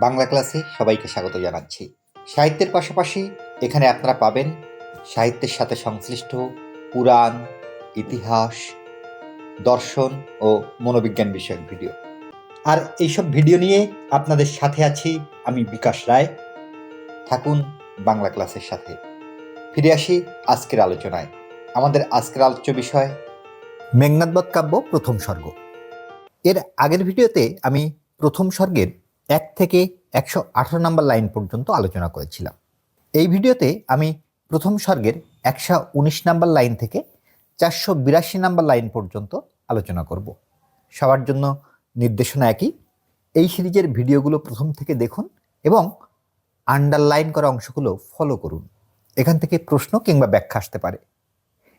বাংলা ক্লাসে সবাইকে স্বাগত জানাচ্ছি। সাহিত্যের পাশাপাশি এখানে আপনারা পাবেন সাহিত্যের সাথে সংশ্লিষ্ট পুরাণ, ইতিহাস, দর্শন ও মনোবিজ্ঞান বিষয়ক ভিডিও। আর এইসব ভিডিও নিয়ে আপনাদের সাথে আছি আমি বিকাশ রায়। থাকুন বাংলা ক্লাসের সাথে। ফিরে আসি আজকের আলোচনায়। আমাদের আজকের আলোচ্য বিষয় মেঘনাদবধ কাব্য প্রথম স্বর্গ। এর আগের ভিডিওতে আমি প্রথম স্বর্গের 1 থেকে 118 নম্বর লাইন পর্যন্ত আলোচনা করেছিলাম। এই ভিডিওতে আমি প্রথম স্বর্গের 119 নম্বর লাইন থেকে 482 নম্বর লাইন পর্যন্ত আলোচনা করব। সবার জন্য নির্দেশনা একই, এই সিরিজের ভিডিওগুলো প্রথম থেকে দেখুন এবং আন্ডারলাইন করা অংশগুলো ফলো করুন। এখান থেকে প্রশ্ন কিংবা ব্যাখ্যা আসতে পারে।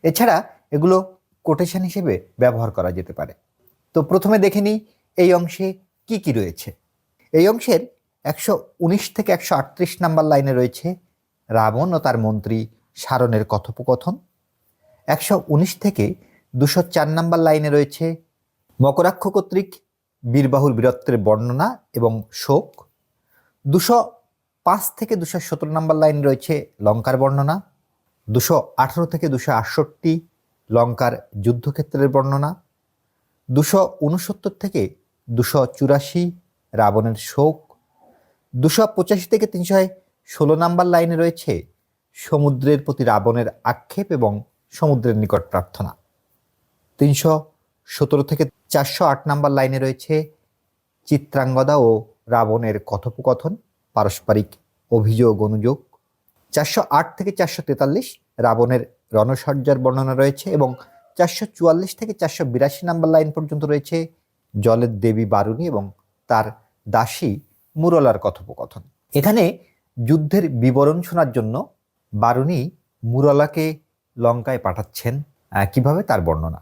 এছাড়া এগুলো কোটেশন হিসেবে ব্যবহার করা যেতে পারে। তো প্রথমে দেখে নিই এই অংশে কি কি রয়েছে। এই অংশের 119 থেকে 138 নম্বর লাইনে রয়েছে রাবণ ও তার মন্ত্রী সারণের কথোপকথন। 119 থেকে 204 নম্বর লাইনে রয়েছে মকরাক্ষ কর্তৃক বীরবাহুর বীরত্বের বর্ণনা এবং শোক। 205 থেকে 217 নম্বর লাইন রয়েছে লঙ্কার বর্ণনা। 218 থেকে 268 লঙ্কার যুদ্ধক্ষেত্রের বর্ণনা। 269 থেকে 284 রাবণের শোক। 285 থেকে 316 নম্বর লাইনে রয়েছে সমুদ্রের প্রতি রাবণের আক্ষেপ এবং সমুদ্রের নিকট প্রার্থনা। 317 থেকে 408 নম্বর লাইনে রয়েছে চিত্রাঙ্গদা ও রাবণের কথোপকথন, পারস্পরিক অভিযোগ অনুযোগ। 408 থেকে 443 রাবণের রণসজ্জার বর্ণনা রয়েছে এবং 444 থেকে 482 নম্বর লাইন পর্যন্ত রয়েছে জলের দেবী বারুণী এবং তার দাসী মুরলার কথোপকথন। এখানে যুদ্ধের বিবরণ শোনার জন্য বারুণী মুরলাকে লঙ্কায় পাঠাচ্ছেন, কিভাবে তার বর্ণনা।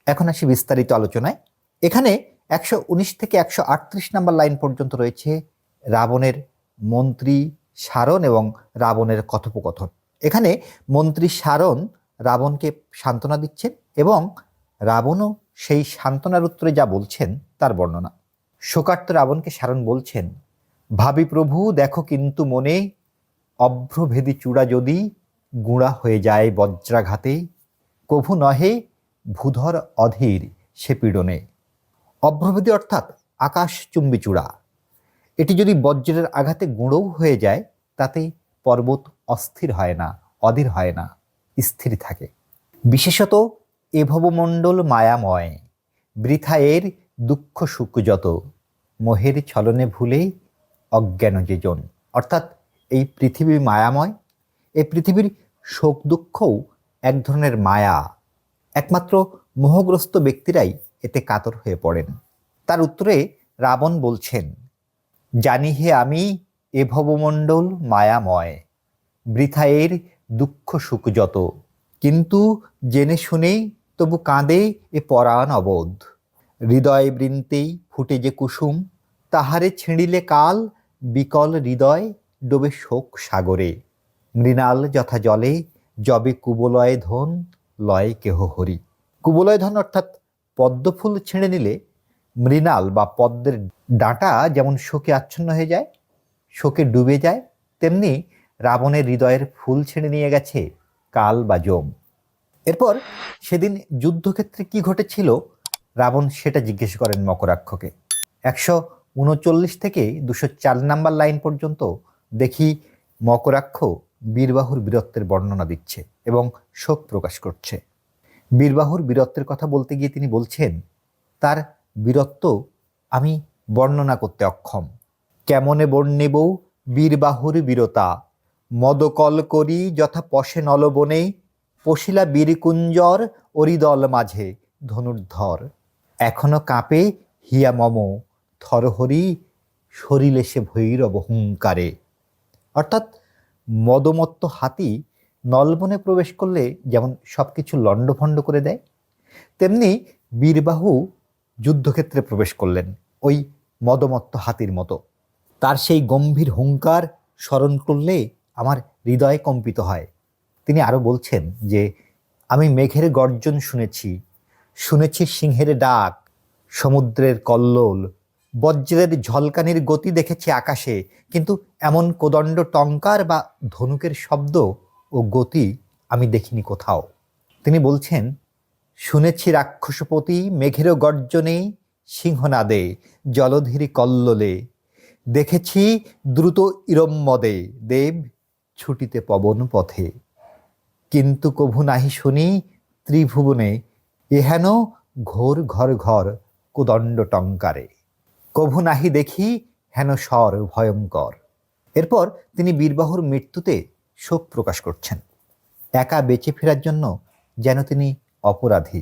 এখন আসি বিস্তারিত আলোচনায়। এখানে 119 থেকে 138 নম্বর লাইন পর্যন্ত রয়েছে রাবণের মন্ত্রী সারণ এবং রাবণের কথোপকথন। এখানে মন্ত্রী সারণ রাবণকে সান্ত্বনা দিচ্ছেন এবং রাবণও সেই সান্ত্বনার উত্তরে যা বলছেন তার বর্ণনা। শোকার্ত রাবণকে সারণ বলছেন, ভাবি প্রভু দেখো কিন্তু মনে, অভ্রভেদী চূড়া যদি গুঁড়া হয়ে যায় বজ্রাঘাতে, কভু নহে ভূধর অধীর সে পীড়নে। অভ্রভেদী অর্থাৎ আকাশচুম্বী চূড়া, এটি যদি বজ্রের আঘাতে গুঁড়োও হয়ে যায় তাতে পর্বত অস্থির হয় না, অধীর হয় না, স্থির থাকে। বিশেষত এ ভবমণ্ডল মায়াময়, বৃথা এর দুঃখ সুখ যত, মোহের ছলনে ভুলে অজ্ঞান যে জন। অর্থাৎ এই পৃথিবী মায়াময়, এই পৃথিবীর শোক দুঃখও এক ধরনের মায়া, একমাত্র মোহগ্রস্ত ব্যক্তিরাই এতে কাতর হয়ে পড়েন। তার উত্তরে রাবণ বলছেন, জানি হে আমি এ ভবমণ্ডল মায়াময়, বৃথা এর দুঃখ সুখ যত, কিন্তু জেনে শুনেই তবু কাঁদে এ পরাণ অবোধ। হৃদয় বৃন্তেই ফুটে যে কুসুম, তাহারে ছিঁড়িলে কাল বিকল হৃদয় ডোবে শোক সাগরে। মৃণাল যথা জলে যবে কুবলয় ধন, লয় কেহ হরি। কুবলয় ধন অর্থাৎ পদ্মফুল ছিঁড়ে নিলে মৃণাল বা পদ্মের ডাঁটা যেমন শোকে আচ্ছন্ন হয়ে যায়, শোকে ডুবে যায়, তেমনি রাবণের হৃদয়ের ফুল ছিঁড়ে নিয়ে গেছে কাল বা যম। এরপর সেদিন যুদ্ধক্ষেত্রে কি ঘটেছিল রাবণ সেটা জিজ্ঞেস করেন মকরাক্ষকে। 139 থেকে 204 নম্বর লাইন পর্যন্ত দেখি মকরাক্ষ বীরবাহুর বীরত্বের বর্ণনা দিচ্ছে এবং শোক প্রকাশ করছে। বীরবাহুর বীরত্বের কথা বলতে গিয়ে তিনি বলছেন, তার বীরত্ব আমি বর্ণনা করতে অক্ষম। কেমনে বর্ণিব বীরবাহুর বীরতা, মদকল করি যথা পশে নলবনে, পশিলা বীরকুঞ্জর অরিদল মাঝে ধনুর্ধর। এখনো কাঁপে হিয়া মম থরহরি, সরিলে সে ভৈরব হুঙ্কারে। অর্থাৎ মদমত্ত হাতি নলবনে প্রবেশ করলে যেমন সবকিছু লণ্ডভণ্ড করে দেয়, তেমনি বীরবাহু যুদ্ধক্ষেত্রে প্রবেশ করলেন ওই মদমত্ত হাতির মতো। তার সেই গম্ভীর হুঙ্কার স্মরণ করলে আমার হৃদয় কম্পিত হয়। তিনি আরো বলছেন যে, আমি মেঘের গর্জন শুনেছি, শুনেছি সিংহের ডাক, সমুদ্রের কল্লোল, বজ্রের ঝলকানির গতি দেখেছি আকাশে, কিন্তু এমন কোদণ্ড টঙ্কার বা ধনুকের শব্দ ও গতি আমি দেখিনি কোথাও। তিনি বলছেন, শুনেছি রাক্ষসপতি মেঘেরও গর্জনে, সিংহনাদে, জলধির কল্লোলে, দেখেছি দ্রুত ইরম্মদে দেব ছুটিতে পবন পথে, কিন্তু কভু নাহি শুনি ত্রিভুবনে এহেন ঘোর ঘর ঘর কোদণ্ড টঙ্কারে, কভু নাহি দেখি হেন স্বর ভয়ঙ্কর। এরপর তিনি বীরবাহুর মৃত্যুতে শোক প্রকাশ করছেন। একা বেঁচে ফেরার জন্য যেন তিনি অপরাধী।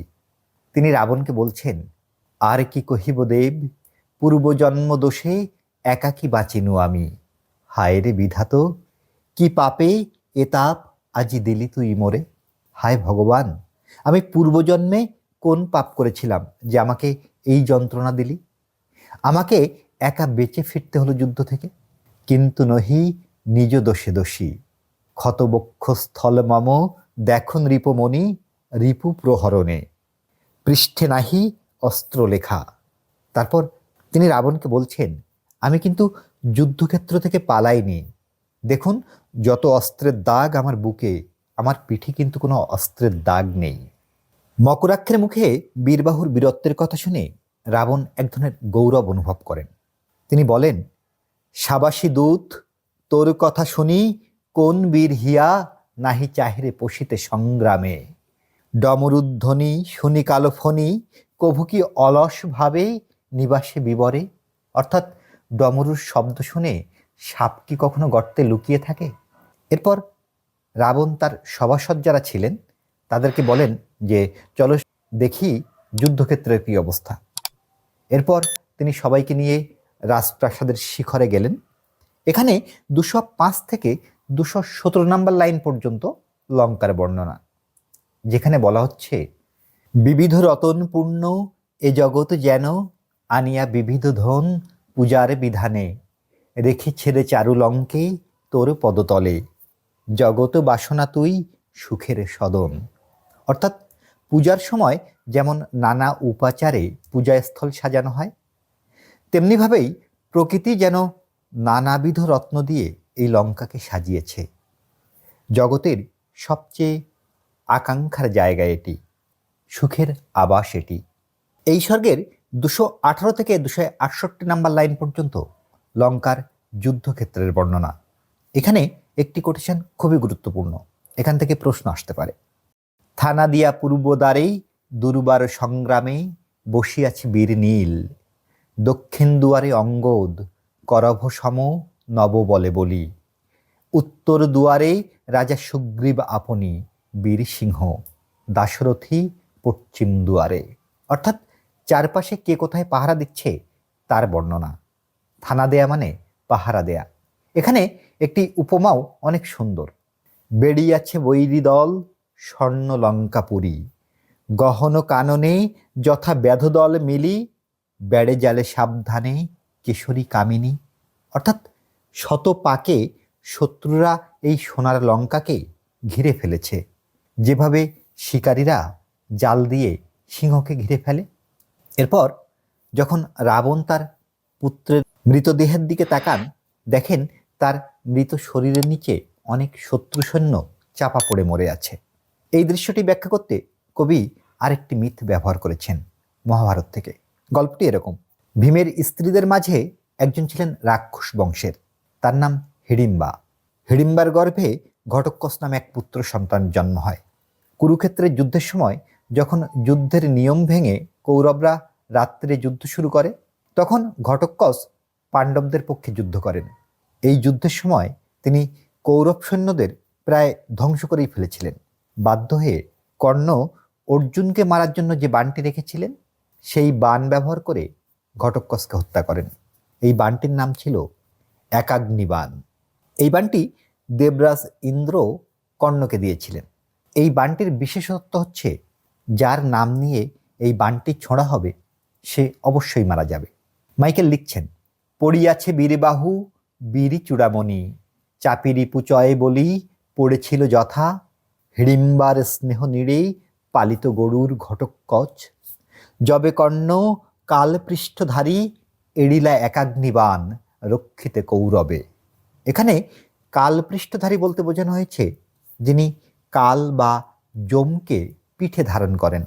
তিনি রাবণকে বলছেন, আর কি কহিব দেব, পূর্বজন্ম দোষে একাকী বাঁচিনু আমি, হায় রে বিধাত, কি পাপে এ তাপ আজি দিলি তুই মোরে। হায় ভগবান, আমি পূর্বজন্মে কোন পাপ করেছিলাম যে আমাকে এই যন্ত্রণা দিলি? আমাকে একা বেঁচে ফিরতে হলো যুদ্ধ থেকে। কিন্তু নহি নিজ দোষে দোষী, ক্ষতবক্ষ স্থল মম দেখুন রিপুমণি, রিপু প্রহরণে পৃষ্ঠে নাহি অস্ত্র লেখা। তারপর তিনি রাবণকে বলছেন, আমি কিন্তু যুদ্ধক্ষেত্র থেকে পালাইনি। দেখুন যত অস্ত্রের দাগ আমার বুকে, আমার পিঠে কিন্তু কোনো অস্ত্রের দাগ নেই। মকরাক্ষের মুখে বীরবাহুর বীরত্বের কথা শুনে রাবণ এক ধরনের গৌরব অনুভব করেন। তিনি বলেন, সাবাসী দূত, তোর কথা শুনি কোন বীর হিয়া নাহি চাহিরে পশিতে সংগ্রামে, ডমরুধ্বনি শুনি কালফনি কভু কি অলস ভাবে নিবাসে বিবরে। অর্থাৎ ডমরুর শব্দ শুনে সাপ কি কখনো গর্তে লুকিয়ে থাকে? এরপর রাবণ তার সভাসদ যারা ছিলেন তাদেরকে বলেন যে চলো দেখি যুদ্ধক্ষেত্রের কি অবস্থা। এরপর তিনি সবাইকে নিয়ে রাজপ্রাসাদের শিখরে গেলেন। এখানে 205 থেকে 217 নম্বর লাইন পর্যন্ত লঙ্কার বর্ণনা, যেখানে বলা হচ্ছে, বিবিধ রতন পূর্ণ এ জগৎ যেন আনিয়া বিবিধ ধন পূজার বিধানে, রেখে ছেড়ে চারু লঙ্কে তোর পদতলে, জগত বাসনা তুই সুখের সদন। অর্থাৎ পূজার সময় যেমন নানা উপাচারে পূজাস্থল সাজানো হয়, তেমনিভাবেই প্রকৃতি যেন নানাবিধ রত্ন দিয়ে এই লঙ্কাকে সাজিয়েছে। জগতের সবচেয়ে আকাঙ্ক্ষার জায়গা এটি, সুখের আবাস এটি। এই স্বর্গের 218 থেকে 268 নম্বর লাইন পর্যন্ত লঙ্কার যুদ্ধক্ষেত্রের বর্ণনা। এখানে একটি কোটেশন খুবই গুরুত্বপূর্ণ, এখান থেকে প্রশ্ন আসতে পারে। থানা দিয়া পূর্ব দ্বারেই দুর্বার সংগ্রামে বসিয়াছে বীর নীল, দক্ষিণ দুয়ারে অঙ্গদ করভ সম নব বলে বলি, উত্তর দুয়ারে রাজা সুগ্রীব আপনি বীর সিংহ, দাশরথী পশ্চিম দুয়ারে। অর্থাৎ চারপাশে কে কোথায় পাহারা দিচ্ছে তার বর্ণনা। থানা দেয়া মানে পাহারা দেয়া। এখানে একটি উপমাও অনেক সুন্দর। বেড়িয়াছে বৈরী দল স্বর্ণ লঙ্কাপুরী, গহন কাননে যথা ব্যাধদল মিলি, বেড়ে জালে সাবধানে কেশরী কামিনী। অর্থাৎ শত পাকে শত্রুরা এই সোনার লঙ্কাকে ঘিরে ফেলেছে, যেভাবে শিকারীরা জাল দিয়ে সিংহকে ঘিরে ফেলে। এরপর যখন রাবণ তার পুত্রের মৃতদেহের দিকে তাকান, দেখেন তার মৃত শরীরের নিচে অনেক শত্রু সৈন্য চাপা পড়ে মরে আছে। এই দৃশ্যটি ব্যাখ্যা করতে কবি আরেকটি মিথ ব্যবহার করেছেন মহাভারত থেকে। গল্পটি এরকম, ভীমের স্ত্রীদের মাঝে একজন ছিলেন রাক্ষস বংশের, তার নাম হিড়িম্বা। হিড়িম্বার গর্ভে ঘটোৎকচ নামে এক পুত্র সন্তান জন্ম হয়। কুরুক্ষেত্রের যুদ্ধের সময় যখন যুদ্ধের নিয়ম ভেঙে কৌরবরা রাত্রে যুদ্ধ শুরু করে, তখন ঘটোৎকচ পাণ্ডবদের পক্ষে যুদ্ধ করেন। এই যুদ্ধের সময় তিনি কৌরব সৈন্যদের প্রায় ধ্বংস করেই ফেলেছিলেন। বাধ্য হয়ে কর্ণ অর্জুনকে মারার জন্য যে বাণটি রেখেছিলেন সেই বাণ ব্যবহার করে ঘটোৎকচকে হত্যা করেন। এই বাণটির নাম ছিল একাগ্নিবাণ। এই বাণটি দেবরাজ ইন্দ্র কর্ণকে দিয়েছিলেন। এই বাণটির বিশেষত্ব হচ্ছে, যার নাম নিয়ে এই বাণটি ছোঁড়া হবে সে অবশ্যই মারা যাবে। মাইকেল লিখছেন, পড়িয়াছে বীরবাহু বীরি চূড়ামণি, চাপিরি পুচয়ে বলি পড়েছিল যথা, হিড়িম্বার স্নেহ নিড়ে পালিত গরুর ঘটোৎকচ, যবে কর্ণ কাল পৃষ্ঠধারী এড়িলা একাগ্নিবান রক্ষিতে কৌরবে। এখানে কাল পৃষ্ঠধারী বলতে বোঝানো হয়েছে যিনি কাল বা যমকে পিঠে ধারণ করেন।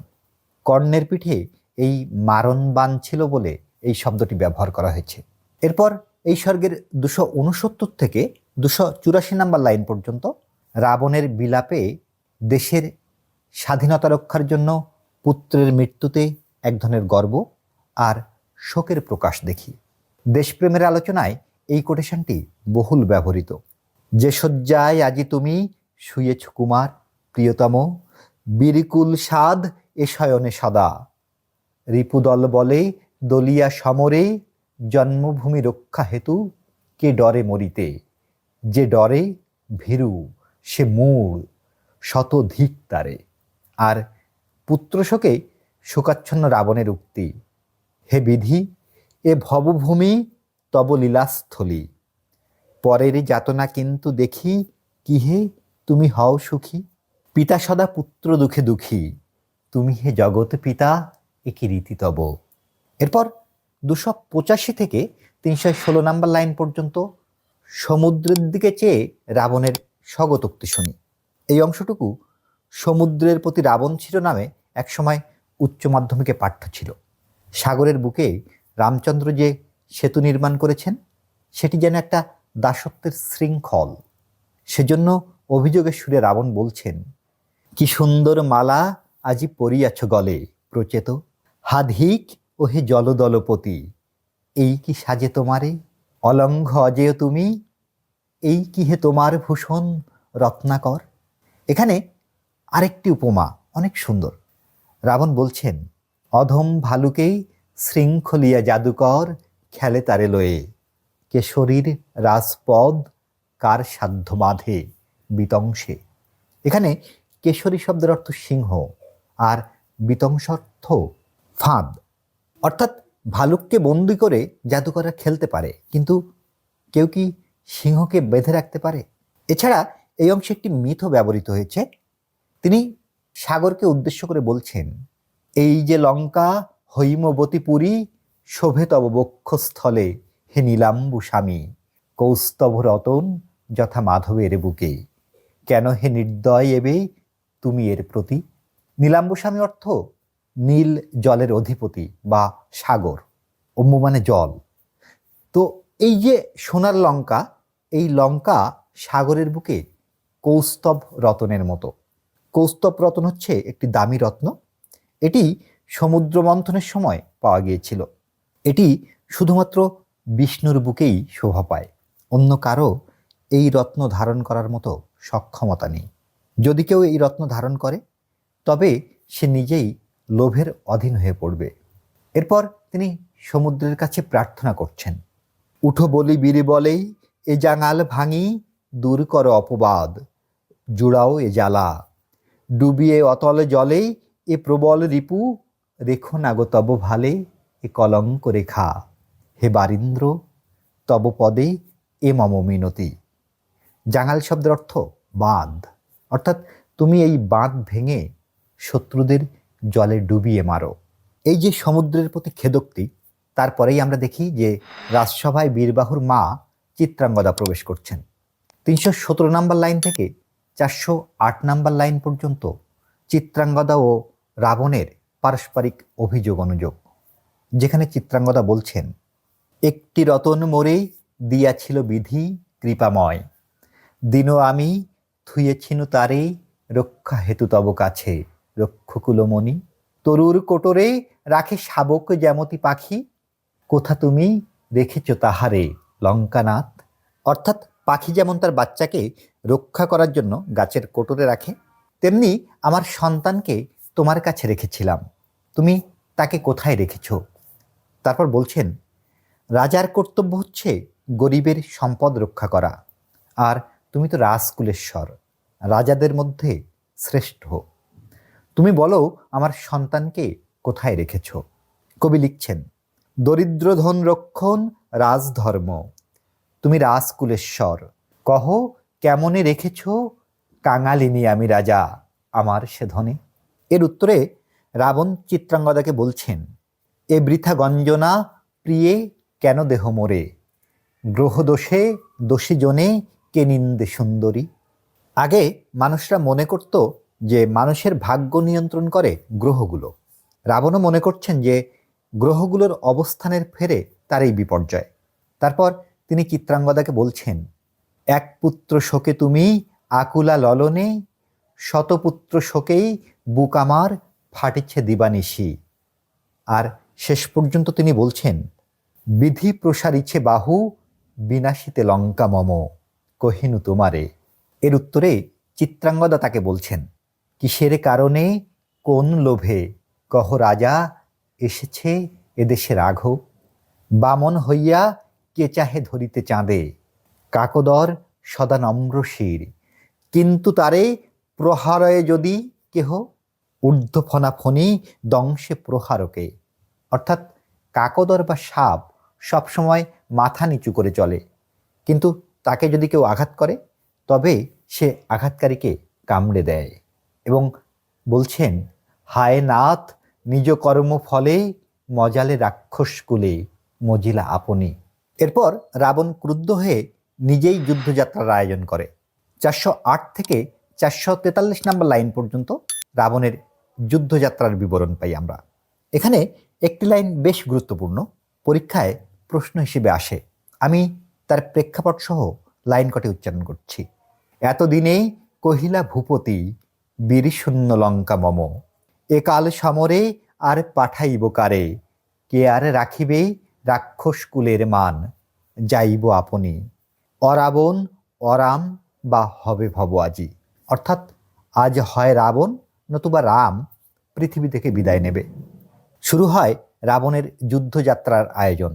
কর্ণের পিঠে এই মারণবাণ ছিল বলে এই শব্দটি ব্যবহার করা হয়েছে। এরপর এই স্বর্গের 269 থেকে 284 নম্বর লাইন পর্যন্ত রাবণের বিলাপে দেশের স্বাধীনতা রক্ষার জন্য পুত্রের মৃত্যুতে এক ধরনের গর্ব আর শোকের প্রকাশ দেখি। দেশপ্রেমের আলোচনায় এই কোটেশনটি বহুল ব্যবহৃত। যে শয্যায় আজি তুমি শুয়েছ কুমার প্রিয়তম, বীরকুল সাধ এ শয়নে সদা, রিপুদল বলে দলিয়া সমরে, জন্মভূমি রক্ষা হেতু কে ডরে মরিতে, যে ডরে ভীরু সে মূল শতধিক তারে। আর পুত্রশোকে শোকাচ্ছন্ন রাবণের উক্তি, হে বিধি এ ভবভূমি তব লীলাস্থলী, পরের যাতনা কিন্তু দেখি, কি হে তুমি হও সুখী, পিতা সদা পুত্র দুঃখে দুঃখী, তুমি হে জগৎ পিতা একি রীতি তব। এরপর 285 থেকে 316 নম্বর লাইন পর্যন্ত সমুদ্রের দিকে চেয়ে রাবণের স্বগতোক্তি শুনি। এই অংশটুকু সমুদ্রের প্রতি রাবণ ছিল নামে একসময় উচ্চ মাধ্যমিকে পাঠ্য ছিল। সাগরের বুকে রামচন্দ্র যে সেতু নির্মাণ করেছেন সেটি যেন একটা দাসত্বের শৃঙ্খল। সেজন্য অভিযোগের সুরে রাবণ বলছেন, কি সুন্দর মালা আজি পরিয়াছ গলে প্রচেত, হাধিক ও হে জলদলপতি, এই কি সাজে তোমারে, অলঙ্ঘ অজেয় তুমি, এই কি হে তোমার ভূষণ রত্নাকর। এখানে আরেকটি উপমা অনেক সুন্দর। রাবণ বলছেন, অধম ভালুকেই শৃঙ্খলিয়া জাদুকর খেলে তারে লয়ে, কেশরীর রাজপদ কার সাধ্য বাঁধে বিতংশে। এখানে কেশরী শব্দের অর্থ সিংহ আর বিতংশ অর্থ ফাঁদ। অর্থাৎ ভালুককে বন্দি করে জাদুকররা খেলতে পারে, কিন্তু কেউ কি সিংহকে বেঁধে রাখতে পারে? এছাড়া এই অংশে একটি মিথও ব্যবহৃত হয়েছে। তিনি সাগরকে উদ্দেশ্য করে বলছেন, এই যে লঙ্কা হৈমবতী পুরী, শোভে তব বক্ষস্থলে হে নীলাম্বু স্বামী, কৌস্তভ রতন যথা মাধবের বুকে, কেন হে নির্দয় এবে তুমি এর প্রতি। নীলাম্বু স্বামী অর্থ নীল জলের অধিপতি বা সাগর, অম্বু মানে জল। তো এই যে সোনার লঙ্কা, এই লঙ্কা সাগরের বুকে কৌস্তভ রতনের মতো। কৌস্তভ রতন হচ্ছে একটি দামি রত্ন। এটি সমুদ্র মন্থনের সময় পাওয়া গিয়েছিল। এটি শুধুমাত্র বিষ্ণুর বুকেই শোভা পায়, অন্য কারো এই রত্ন ধারণ করার মতো সক্ষমতা নেই। যদি কেউ এই রত্ন ধারণ করে তবে সে নিজেই লোভের অধীন হয়ে পড়বে। এরপর তিনি সমুদ্রের কাছে প্রার্থনা করছেন, উঠো বলি বীর বলেই এ জাঙাল ভাঙি, দূর করো অপবাদ জুড়াও এ জ্বালা, ডুবিয়ে অতল জলে এ প্রবল রিপু, রেখো না গো তব ভালে এ কলঙ্ক রেখা, হে বারীন্দ্র তব পদে এ মম মিনতি। জাঙাল শব্দের অর্থ বাঁধ, অর্থাৎ তুমি এই বাঁধ ভেঙে শত্রুদের জলে ডুবিয়ে মারো। এই যে সমুদ্রের প্রতি খেদোক্তি, তারপরেই আমরা দেখি যে রাজসভায় বীরবাহুর মা চিত্রাঙ্গদা প্রবেশ করছেন। 317 নম্বর লাইন থেকে 408 নম্বর লাইন পর্যন্ত চিত্রাঙ্গদা ও রাবণের পারস্পরিক অভিযোগ অনুযোগ, যেখানে চিত্রাঙ্গদা বলছেন, একটি রতন মোরে দিয়াছিল বিধি কৃপাময়, দিনও আমি থুয়েছিনু তারে রক্ষা হেতু তব কাছে, রক্ষকুলমণি তরুর কোটরে রাখে শাবক যেমতি পাখি, কোথা তুমি রেখেছ তাহারে লঙ্কানাথ। অর্থাৎ পাখি যেমন তার বাচ্চাকে রক্ষা করার জন্য গাছের কোটরে রাখে, তেমনি আমার সন্তানকে তোমার কাছে রেখেছিলাম, তুমি তাকে কোথায় রেখেছ। তারপর বলছেন, রাজার কর্তব্য হচ্ছে গরিবের সম্পদ রক্ষা করা, আর তুমি তো রাজকুলেশ্বর, রাজাদের মধ্যে শ্রেষ্ঠ, তুমি বলো আমার সন্তানকে কোথায় রেখেছ। কবি লিখছেন, দরিদ্র ধন রক্ষণ রাজধর্ম, তুমি রাজকুলেশ্বর, কহ কেমনে রেখেছ কাঙালিনী আমি রাজা আমার সে ধনে। এর উত্তরে রাবণ চিত্রাঙ্গদাকে বলছেন, এ বৃথা গঞ্জনা প্রিয়ে কেন দেহ মোরে, গ্রহদোষে দোষী জনে কে নিন্দে সুন্দরী। আগে মানুষরা মনে করত যে মানুষের ভাগ্য নিয়ন্ত্রণ করে গ্রহগুলো। রাবণও মনে করছেন যে গ্রহগুলোর অবস্থানের ফেরে তার এই বিপর্যয়। তারপর তিনি চিত্রাঙ্গদাকে বলছেন, এক পুত্র শোকে তুমি আকুলা ললনে, শতপুত্র শোকেই বুক আমার ফাটিছে দিবানিশি। আর শেষ পর্যন্ত তিনি বলছেন, বিধি প্রসারিছে বাহু বিনাশিতে লঙ্কা মম কহিনু তোমারে। এর উত্তরে চিত্রাঙ্গদা তাকে বলছেন, কিসের কারণে কোন লোভে কহ রাজা এসেছে এদেশে রাঘব, বামন হইয়া কে চাহে ধরিতে চাঁদে, কাকদর সদা নম্র শির, কিন্তু তারে প্রহারয়ে যদি কেহ, ঊর্ধ্বফনা ফণি দংশে প্রহারকে। অর্থাৎ কাকদর বা সাপ সবসময় মাথা নিচু করে চলে, কিন্তু তাকে যদি কেউ আঘাত করে তবে সে আঘাতকারীকে কামড়ে দেয়। এবং বলছেন, হায় নাথ নিজ কর্ম ফলে মজালে রাক্ষস কুলে মজিলা আপনি। এরপর রাবণ ক্রুদ্ধ হয়ে নিজেই যুদ্ধযাত্রার আয়োজন করে। 408 থেকে 443 নম্বর লাইন পর্যন্ত রাবণের যুদ্ধযাত্রার বিবরণ পাই আমরা। এখানে একটি লাইন বেশ গুরুত্বপূর্ণ, পরীক্ষায় প্রশ্ন হিসেবে আসে। আমি তার প্রেক্ষাপট সহ লাইন কটি উচ্চারণ করছি। এতদিনে কহিলা ভূপতি বীরশূন্য লঙ্কা মম, একাল সমরে আর পাঠাইব কারে, কে আর রাখিবে রাক্ষস কুলের মান, যাইব আপনি অরাবণ অরাম বা হবে ভব আজি। অর্থাৎ আজ হয় রাবণ নতুবা রাম পৃথিবী থেকে বিদায় নেবে। শুরু হয় রাবণের যুদ্ধযাত্রার আয়োজন।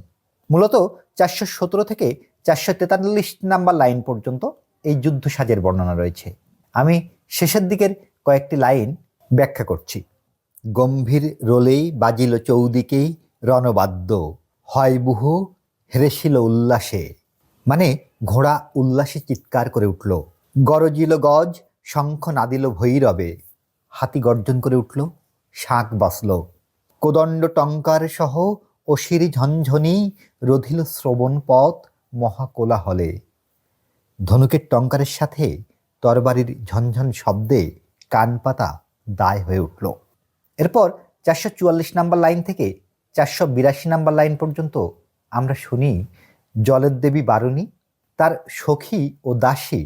মূলত 417 থেকে 443 নাম্বার লাইন পর্যন্ত এই যুদ্ধ সাজের বর্ণনা রয়েছে। আমি শেষের দিকের কয়েকটি লাইন ব্যাখ্যা করছি। গম্ভীর রোলেই বাজিল চৌদিকেই রণবাদ্য, হয় বুহু হেরেছিল উল্লাসে। মানে ঘোড়া উল্লাসে চিৎকার করে উঠল, গরজিল গজ শঙ্খ নাদিল ভৈরবে, হাতি গর্জন করে উঠল, শাঁখ বাসল, কোদণ্ড টঙ্কার সহ অশির ঝনঝনি রধিল শ্রবণ পথ মহাকোলাহলে। ধনুকের টঙ্কারের সাথে তরবারির ঝনঝন শব্দে কানপাতা দায় হয়ে উঠল। এরপর 444 নাম্বার লাইন থেকে 482 নাম্বার লাইন পর্যন্ত আমরা শুনি জলের দেবী বারুণী তার সখী ও দাসী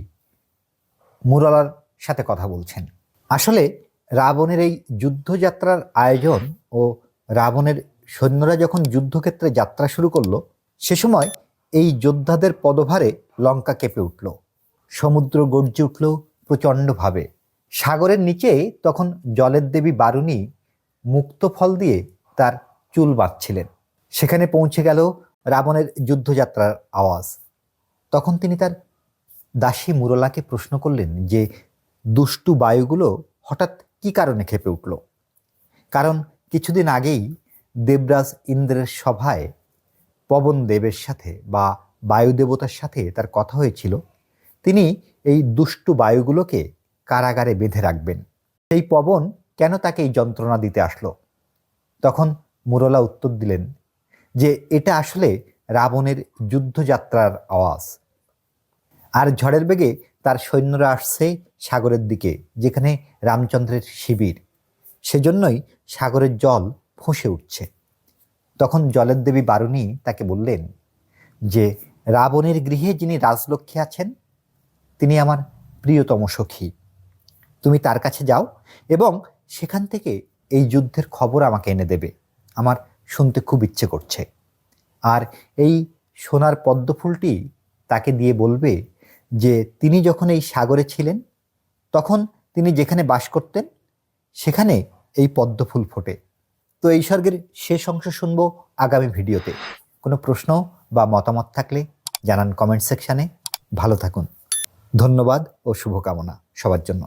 মুরলার সাথে কথা বলছেন। আসলে রাবণের এই যুদ্ধযাত্রার আয়োজন ও রাবণের সৈন্যরা যখন যুদ্ধক্ষেত্রে যাত্রা শুরু করলো, সে সময় এই যোদ্ধাদের পদভারে লঙ্কা কেঁপে উঠল, সমুদ্র গর্জে উঠল প্রচণ্ডভাবে। সাগরের নিচে তখন জলের দেবী বারুণী মুক্ত ফল দিয়ে তার চুল বাঁধছিলেন। সেখানে পৌঁছে গেল রাবণের যুদ্ধযাত্রার আওয়াজ। তখন তিনি তার দাসী মুরলাকে প্রশ্ন করলেন যে দুষ্টু বায়ুগুলো হঠাৎ কি কারণে ক্ষেপে উঠল। কারণ কিছুদিন আগেই দেবরাজ ইন্দ্রের সভায় পবন দেবের সাথে বা বায়ুদেবতার সাথে তার কথা হয়েছিল, তিনি এই দুষ্টু বায়ুগুলোকে কারাগারে বেঁধে রাখবেন। সেই পবন কেন তাকে এই যন্ত্রণা দিতে আসলো? তখন মুরলা উত্তর দিলেন যে এটা আসলে রাবণের যুদ্ধযাত্রার আওয়াজ। আর ঝড়ের বেগে তার সৈন্যরা আসছে সাগরের দিকে, যেখানে রামচন্দ্রের শিবির। সেজন্যই সাগরের জল ফুঁসে উঠছে। তখন জলের দেবী বারুণী তাকে বললেন যে রাবণের গৃহে যিনি রাজলক্ষ্মী আছেন তিনি আমার প্রিয়তম সখী। তুমি তার কাছে যাও এবং সেখান থেকে এই যুদ্ধের খবর আমাকে এনে দেবে। আমার শুনতে খুব ইচ্ছে করছে। আর এই সোনার পদ্মফুলটি তাকে দিয়ে বলবে যে তিনি যখন এই সাগরে ছিলেন তখন তিনি যেখানে বাস করতেন সেখানে এই পদ্মফুল ফোটে। তো এই স্বর্গের শেষ অংশ শুনবো আগামী ভিডিওতে। কোনো প্রশ্ন বা মতামত থাকলে জানান কমেন্ট সেকশানে। ভালো থাকুন। ধন্যবাদ ও শুভকামনা সবার জন্য।